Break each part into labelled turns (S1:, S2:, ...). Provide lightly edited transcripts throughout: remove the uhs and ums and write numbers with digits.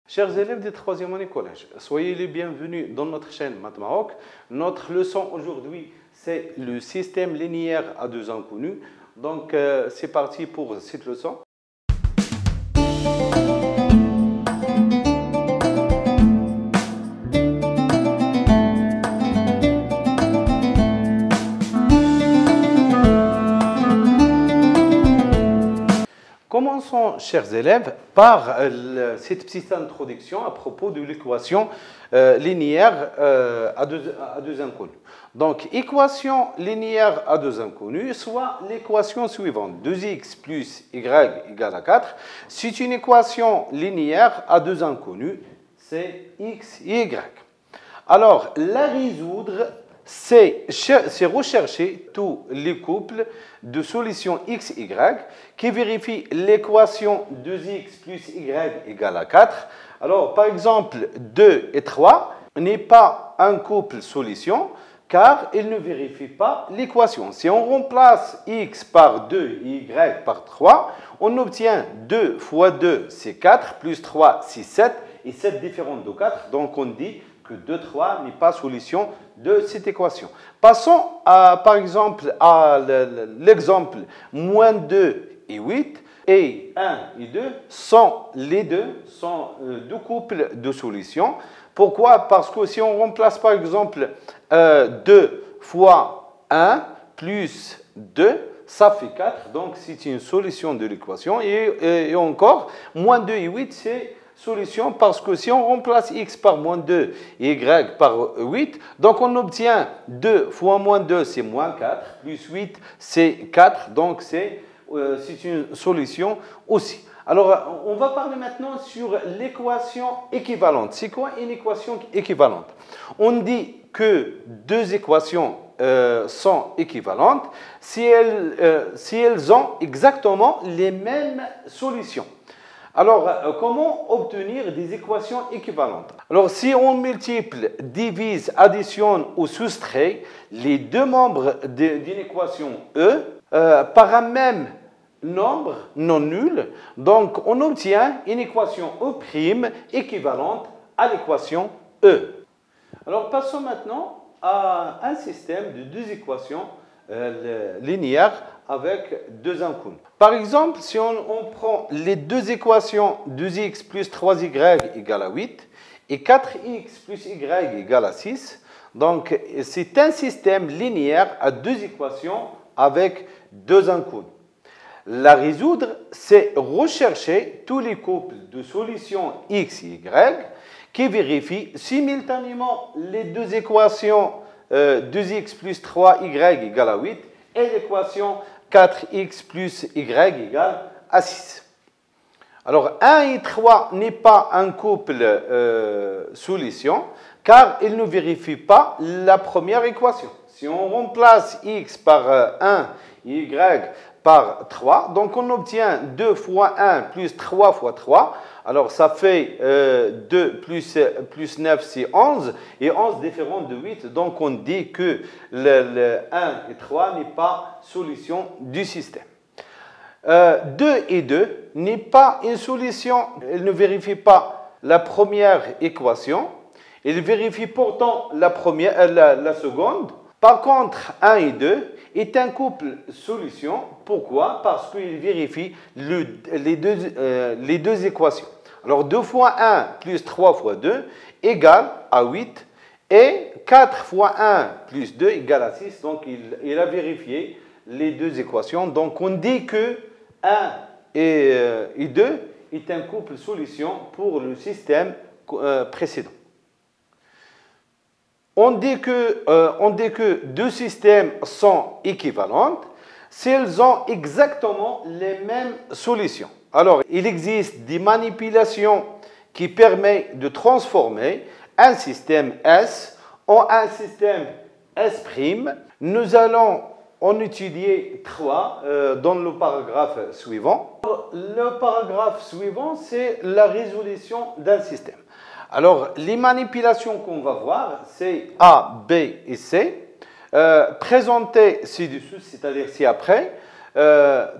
S1: Chers élèves de 3e année collège, soyez les bienvenus dans notre chaîne Math Maroc. Notre leçon aujourd'hui, c'est le système linéaire à deux inconnus. Donc, c'est parti pour cette leçon. Commençons, chers élèves, par cette petite introduction à propos de l'équation linéaire à deux inconnus. Donc, équation linéaire à deux inconnus, soit l'équation suivante, 2x plus y égale à 4. C'est une équation linéaire à deux inconnus, c'est x et y. Alors, la résoudre, c'est rechercher tous les couples de solutions x, y qui vérifient l'équation 2x plus y égale à 4. Alors, par exemple, 2 et 3 n'est pas un couple solution car il ne vérifie pas l'équation. Si on remplace x par 2 et y par 3, on obtient 2 fois 2, c'est 4, plus 3, c'est 7, et 7 différent de 4, donc on dit que 2, 3 n'est pas solution de cette équation. Passons par exemple à l'exemple moins 2 et 8 et 1 et 2 sont deux couples de solutions. Pourquoi? Parce que si on remplace par exemple 2 fois 1 plus 2, ça fait 4, donc c'est une solution de l'équation. Et encore, moins 2 et 8, c'est solution parce que si on remplace x par moins 2 et y par 8, donc on obtient 2 fois moins 2, c'est moins 4, plus 8, c'est 4, donc c'est une solution aussi. Alors, on va parler maintenant sur l'équation équivalente. C'est quoi une équation équivalente? On dit que deux équations sont équivalentes si elles ont exactement les mêmes solutions. Alors, comment obtenir des équations équivalentes? Alors, si on multiplie, divise, additionne ou soustrait les deux membres d'une équation E par un même nombre non nul, donc on obtient une équation E' équivalente à l'équation E. Alors, passons maintenant à un système de deux équations linéaires avec deux inconnus. Par exemple, si on prend les deux équations 2x plus 3y égale à 8 et 4x plus y égale à 6, donc c'est un système linéaire à deux équations avec deux inconnus. La résoudre, c'est rechercher tous les couples de solutions x et y qui vérifient simultanément les deux équations 2x plus 3y égale à 8 et l'équation 4x plus y égale à 6. Alors, 1 et 3 n'est pas un couple solution car il ne vérifie pas la première équation. Si on remplace x par 1 et y par 3, donc on obtient 2 fois 1 plus 3 fois 3. Alors, ça fait 2 plus 9, c'est 11, et 11 différent de 8. Donc, on dit que le 1 et 3 n'est pas solution du système. 2 et 2 n'est pas une solution, il ne vérifie pas la première équation, il vérifie pourtant la seconde. Par contre, 1 et 2 est un couple solution. Pourquoi? Parce qu'il vérifie les deux équations. Alors, 2 fois 1 plus 3 fois 2 égale à 8 et 4 fois 1 plus 2 égale à 6. Donc, il a vérifié les deux équations. Donc, on dit que 1 et 2 est un couple solution pour le système précédent. On dit que deux systèmes sont équivalents si elles ont exactement les mêmes solutions. Alors, il existe des manipulations qui permettent de transformer un système S en un système S'. Nous allons en étudier trois dans le paragraphe suivant. Le paragraphe suivant, c'est la résolution d'un système. Alors, les manipulations qu'on va voir, c'est A, B et C, présentées ci-dessous, c'est-à-dire ci-après,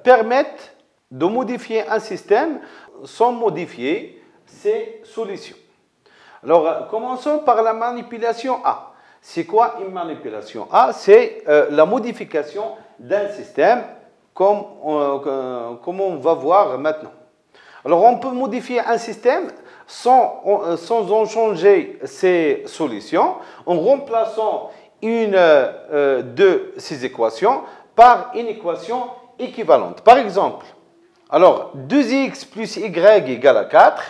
S1: permettent de modifier un système sans modifier ces solutions. Alors, commençons par la manipulation A. C'est quoi une manipulation A? C'est la modification d'un système, comme on va voir maintenant. Alors, on peut modifier un système sans en changer ses solutions, en remplaçant une de ces équations par une équation équivalente. Par exemple, alors 2x plus y égale à 4,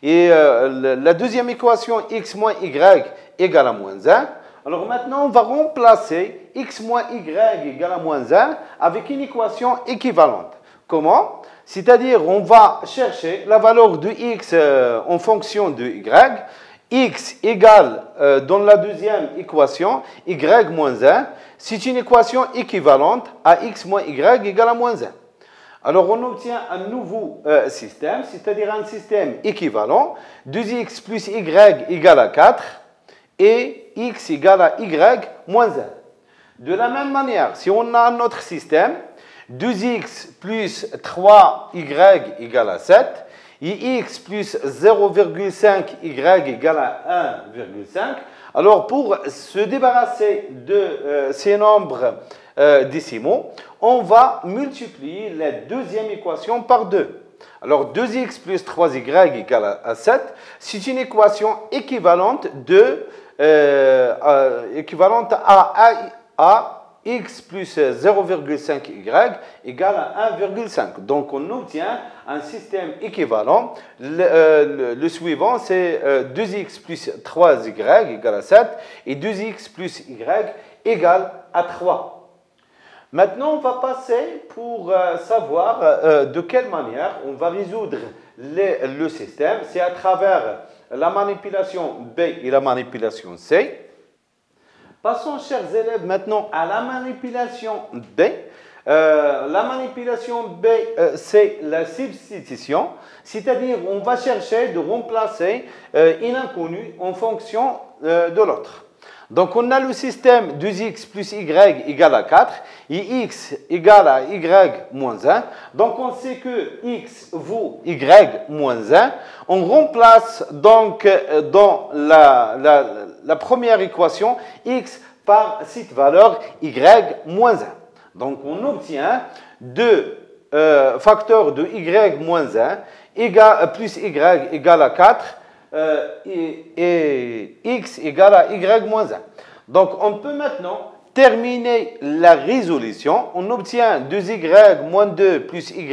S1: et la deuxième équation x moins y égale à moins 1. Alors maintenant, on va remplacer x moins y égale à moins 1 avec une équation équivalente. Comment? C'est-à-dire, on va chercher la valeur de x en fonction de y. X égale, dans la deuxième équation, y moins 1. C'est une équation équivalente à x moins y égale à moins 1. Alors, on obtient un nouveau système, c'est-à-dire un système équivalent. 2x plus y égale à 4 et x égale à y moins 1. De la même manière, si on a un autre système, 2x plus 3y égale à 7, et x plus 0,5y égale à 1,5. Alors, pour se débarrasser de ces nombres décimaux, on va multiplier la deuxième équation par 2. Alors, 2x plus 3y égale à 7, c'est une équation équivalente à x plus 0,5y égale à 1,5. Donc, on obtient un système équivalent. Le suivant, c'est 2x plus 3y égale à 7 et 2x plus y égale à 3. Maintenant, on va passer pour savoir de quelle manière on va résoudre le système. C'est à travers la manipulation B et la manipulation C. Passons, chers élèves, maintenant à la manipulation B. La manipulation B, c'est la substitution, c'est-à-dire on va chercher de remplacer une inconnue en fonction de l'autre. Donc, on a le système 2x plus y égale à 4 et x égale à y moins 1. Donc, on sait que x vaut y moins 1. On remplace donc dans la première équation x par cette valeur y moins 1. Donc, on obtient 2 facteurs de y moins 1 plus y égale à 4 et x égale à y moins 1. Donc, on peut maintenant terminer la résolution. On obtient 2y moins 2 plus y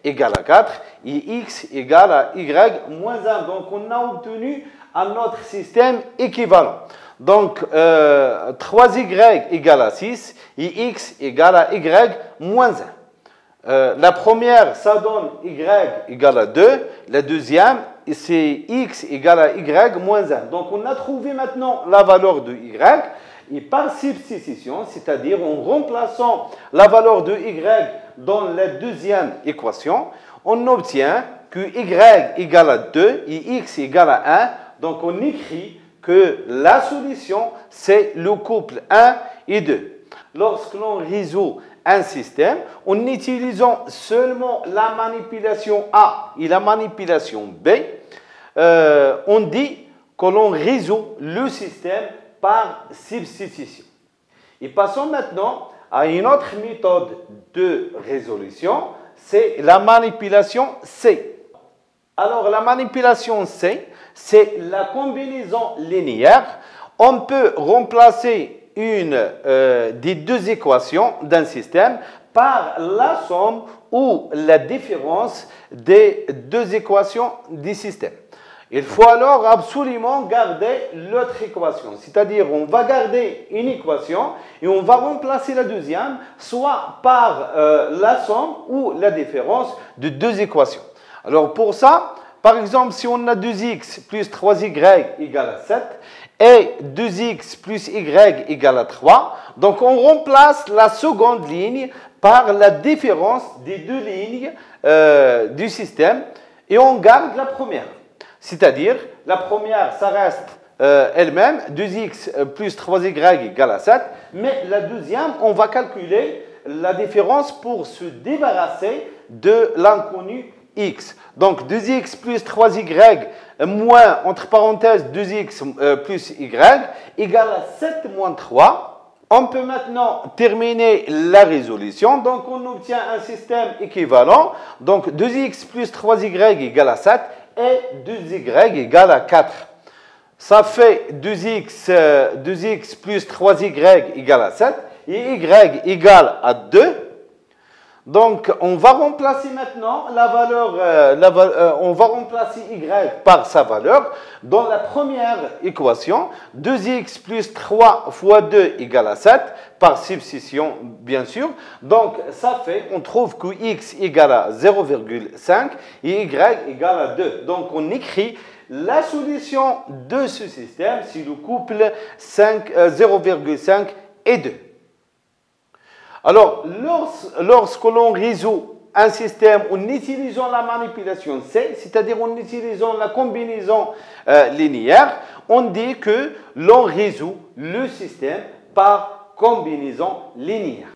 S1: égale à 4 et x égale à y moins 1. Donc, on a obtenu un autre système équivalent. Donc, 3y égale à 6 et x égale à y moins 1. La première, ça donne y égale à 2. La deuxième, c'est x égale à y moins 1. Donc, on a trouvé maintenant la valeur de y. Et par substitution, c'est-à-dire en remplaçant la valeur de y dans la deuxième équation, on obtient que y égale à 2 et x égale à 1. Donc, on écrit que la solution, c'est le couple 1 et 2. Lorsque l'on résout un système, en utilisant seulement la manipulation A et la manipulation B, on dit que l'on résout le système par substitution. Et passons maintenant à une autre méthode de résolution, c'est la manipulation C. Alors, la manipulation C, c'est la combinaison linéaire. On peut remplacer une des deux équations d'un système par la somme ou la différence des deux équations du système. Il faut alors absolument garder l'autre équation, c'est-à-dire on va garder une équation et on va remplacer la deuxième soit par la somme ou la différence de deux équations. Alors pour ça, par exemple, si on a 2x plus 3y égale à 7 et 2x plus y égale à 3, donc on remplace la seconde ligne par la différence des deux lignes du système et on garde la première. C'est-à-dire, la première, ça reste elle-même, 2x plus 3y égale à 7, mais la deuxième, on va calculer la différence pour se débarrasser de l'inconnu x. Donc 2x plus 3y moins, entre parenthèses, 2x plus y égale à 7 moins 3. On peut maintenant terminer la résolution. Donc on obtient un système équivalent. Donc 2x plus 3y égale à 7 et 2y égale à 4. Ça fait 2x plus 3y égale à 7 et y égale à 2. Donc, on va remplacer maintenant la valeur, on va remplacer y par sa valeur. Dans la première équation, 2x plus 3 fois 2 égale à 7, par substitution, bien sûr. Donc, ça fait, on trouve que x égale à 0,5 et y égale à 2. Donc, on écrit la solution de ce système, c'est le couple 0,5 et 2. Alors, lorsque l'on résout un système en utilisant la manipulation C, c'est-à-dire en utilisant la combinaison linéaire, on dit que l'on résout le système par combinaison linéaire.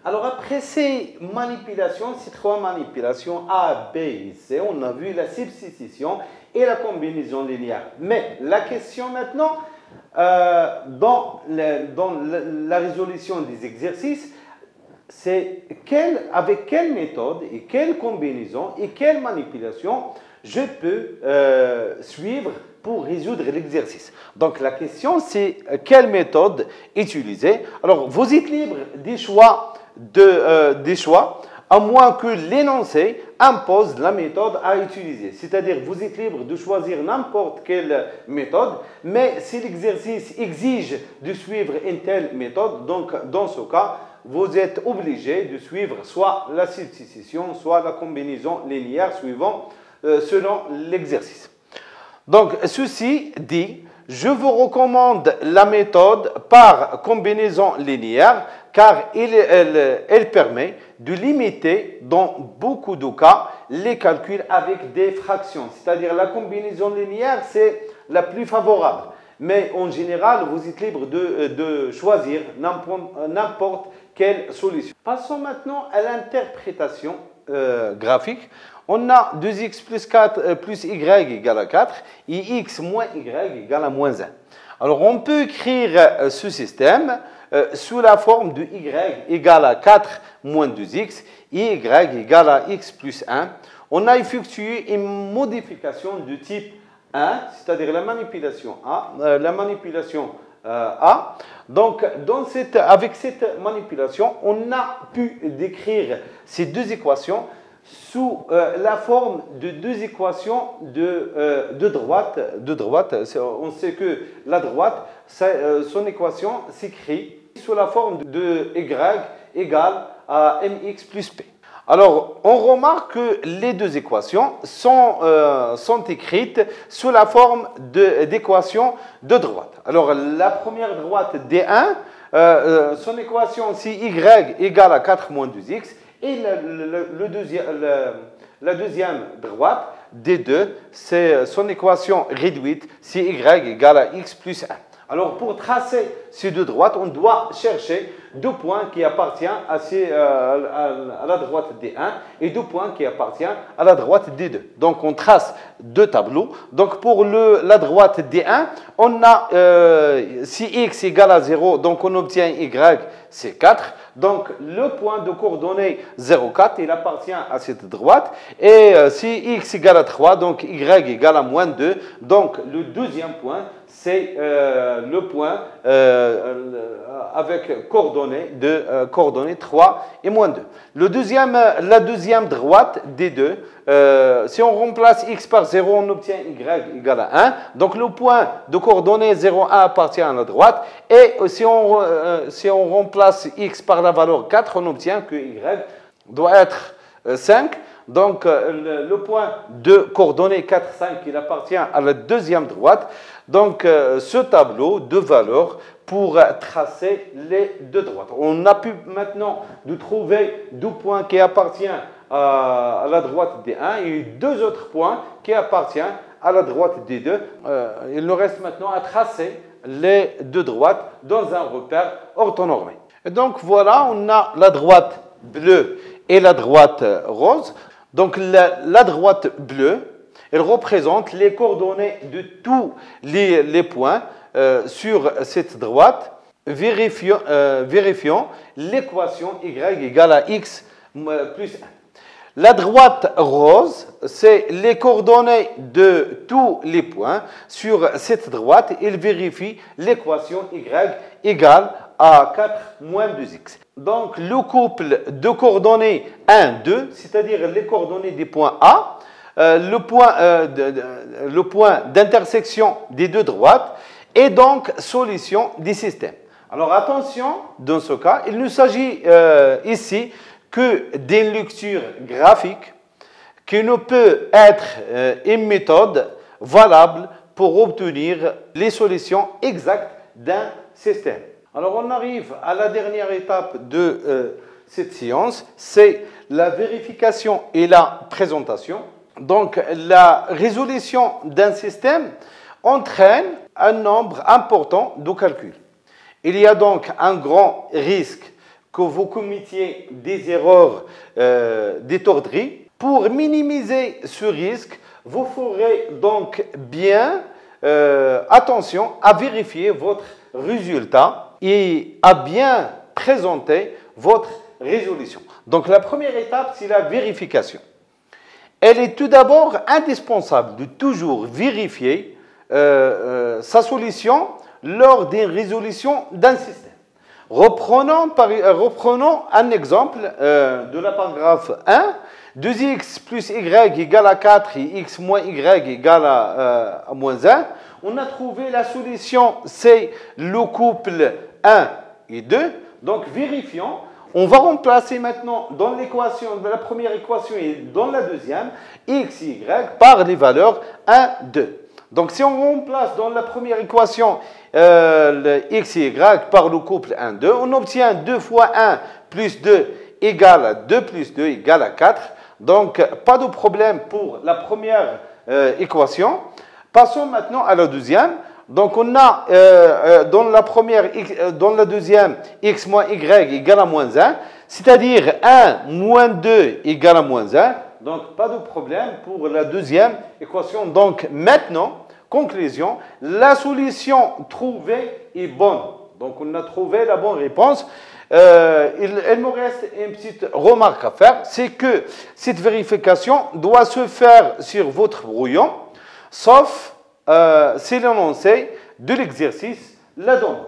S1: Alors, après ces manipulations, ces trois manipulations A, B et C, on a vu la substitution et la combinaison linéaire. Mais la question maintenant, dans la résolution des exercices, c'est avec quelle méthode et quelle combinaison et quelle manipulation je peux suivre pour résoudre l'exercice. Donc la question c'est quelle méthode utiliser. Alors vous êtes libre des choix, à moins que l'énoncé impose la méthode à utiliser. C'est-à-dire, vous êtes libre de choisir n'importe quelle méthode, mais si l'exercice exige de suivre une telle méthode, donc dans ce cas, vous êtes obligé de suivre soit la substitution, soit la combinaison linéaire selon l'exercice. Donc, ceci dit, je vous recommande la méthode par combinaison linéaire car elle permet de limiter dans beaucoup de cas les calculs avec des fractions. C'est-à-dire la combinaison linéaire, c'est la plus favorable. Mais en général, vous êtes libre de choisir n'importe quelle solution. Passons maintenant à l'interprétation graphique. On a 2x plus 4 plus y égale à 4 et x moins y égale à moins 1. Alors, on peut écrire ce système sous la forme de y égale à 4 moins 2x et y égale à x plus 1. On a effectué une modification de type 1, c'est-à-dire la manipulation A. Donc, avec cette manipulation, on a pu décrire ces deux équations sous la forme de deux équations de droite. On sait que la droite, son équation s'écrit sous la forme de y égale à mx plus p. Alors, on remarque que les deux équations sont écrites sous la forme d'équations de droite. Alors, la première droite D1, son équation c'est y égale à 4 moins 2x. Et la deuxième droite, D2, c'est son équation réduite, c'est y égale à x plus 1. Alors, pour tracer ces deux droites, on doit chercher deux points qui appartiennent à la droite D1 et deux points qui appartiennent à la droite D2. Donc, on trace deux tableaux. Donc, pour la droite D1, on a si x égale à 0, donc on obtient y, c'est 4. Donc, le point de coordonnée 0,4, il appartient à cette droite. Et si x égale à 3, donc y égale à moins 2. Donc, le deuxième point, c'est le point avec coordonnées 3 et moins 2. La deuxième droite D2, si on remplace x par 0, on obtient y égale à 1. Donc, le point de coordonnées 0,1 appartient à la droite. Et si on remplace x par la valeur 4, on obtient que y doit être 5. Donc, le point de coordonnées 4, 5, il appartient à la deuxième droite. Donc, ce tableau de valeurs pour tracer les deux droites. On a pu maintenant de trouver deux points qui appartiennent à la droite D1 et deux autres points qui appartiennent à la droite D2. Il nous reste maintenant à tracer les deux droites dans un repère orthonormé. Et donc, voilà, on a la droite bleue et la droite rose. Donc la droite bleue, elle représente les coordonnées de tous les points sur cette droite. Vérifions l'équation y égale à x plus 1. La droite rose, c'est les coordonnées de tous les points sur cette droite. Il vérifie l'équation y égale à 4 moins 2x. Donc, le couple de coordonnées 1, 2, c'est-à-dire les coordonnées des points A, le point d'intersection des deux droites, est donc solution du système. Alors, attention, dans ce cas, il ne s'agit ici que d'une lecture graphique qui ne peut être une méthode valable pour obtenir les solutions exactes d'un système. Alors, on arrive à la dernière étape de cette séance, c'est la vérification et la présentation. Donc, la résolution d'un système entraîne un nombre important de calculs. Il y a donc un grand risque que vous commettiez des erreurs d'étourderie. Pour minimiser ce risque, vous ferez donc bien attention à vérifier votre résultat et à bien présenter votre résolution. Donc la première étape, c'est la vérification. Elle est tout d'abord indispensable de toujours vérifier sa solution lors des résolutions d'un système. Reprenons un exemple de la paragraphe 1. 2x plus y égale à 4 et x moins y égale à moins 1. On a trouvé la solution, c'est le couple 1 et 2. Donc, vérifions. On va remplacer maintenant dans l'équation, dans la première équation et dans la deuxième, x et y par les valeurs 1, 2. Donc, si on remplace dans la première équation le x et y par le couple 1, 2, on obtient 2 fois 1 plus 2 égale à 2 plus 2 égale à 4. Donc, pas de problème pour la première équation. Passons maintenant à la deuxième. Donc, on a dans la deuxième, x moins y égale à moins 1, c'est-à-dire 1 moins 2 égale à moins 1. Donc, pas de problème pour la deuxième équation. Donc, maintenant, conclusion, la solution trouvée est bonne. Donc, on a trouvé la bonne réponse. Il me reste une petite remarque à faire, c'est que cette vérification doit se faire sur votre brouillon, sauf si l'énoncé de l'exercice la demande.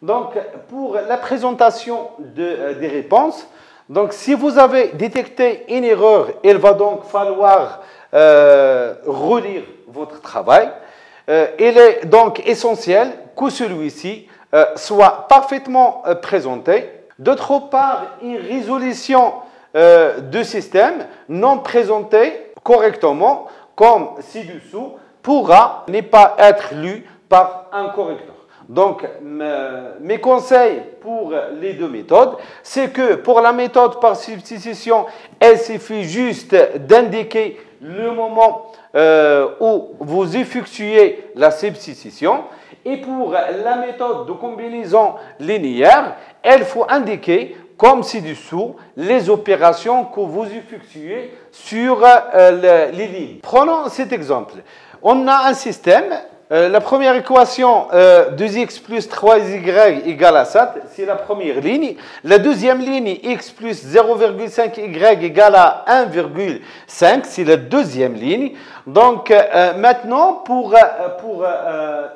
S1: Donc, pour la présentation des réponses, donc, si vous avez détecté une erreur, il va donc falloir relire votre travail. Il est donc essentiel que celui-ci soit parfaitement présenté. D'autre part, une résolution de système non présentée correctement, comme ci-dessous, pourra ne pas être lue par un correcteur. Donc, mes conseils pour les deux méthodes, c'est que pour la méthode par substitution, il suffit juste d'indiquer le moment où vous effectuez la substitution. Et pour la méthode de combinaison linéaire, il faut indiquer, comme ci-dessous, les opérations que vous effectuez sur les lignes. Prenons cet exemple. On a un système. La première équation, 2x plus 3y égale à 7, c'est la première ligne. La deuxième ligne, x plus 0,5y égale à 1,5, c'est la deuxième ligne. Donc, maintenant, pour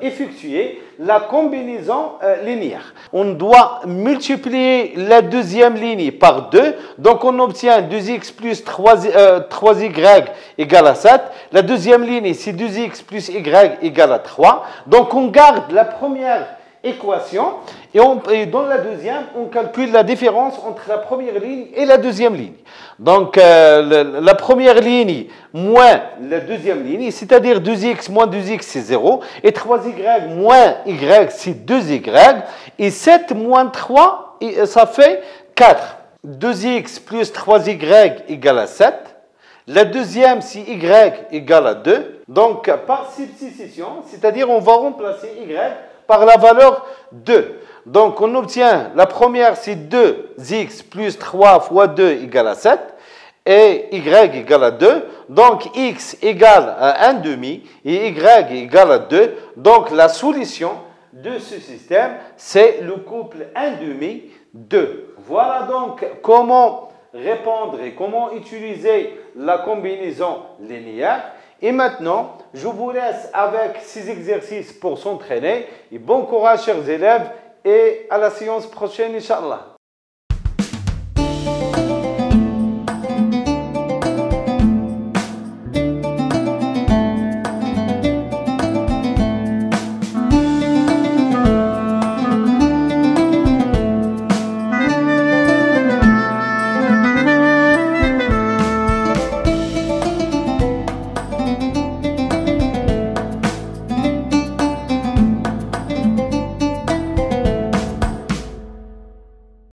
S1: effectuer la combinaison linéaire, on doit multiplier la deuxième ligne par 2. Donc, on obtient 2x plus 3y égale à 7. La deuxième ligne, c'est 2x plus y égale à 3. Donc, on garde la première équation et dans la deuxième, on calcule la différence entre la première ligne et la deuxième ligne. Donc, la première ligne moins la deuxième ligne, c'est-à-dire 2x moins 2x, c'est 0. Et 3y moins y, c'est 2y. Et 7 moins 3, ça fait 4. 2x plus 3y égale à 7. La deuxième, c'est y égale à 2. Donc, par substitution, c'est-à-dire on va remplacer y par la valeur 2. Donc, on obtient, la première, c'est 2x plus 3 fois 2 égale à 7. et y égale à 2, donc x égale à 1 demi et y égale à 2. Donc la solution de ce système, c'est le couple 1 demi 2. Voilà donc comment répondre et comment utiliser la combinaison linéaire. Et maintenant, je vous laisse avec ces exercices pour s'entraîner. Et bon courage, chers élèves, et à la séance prochaine, Inch'Allah.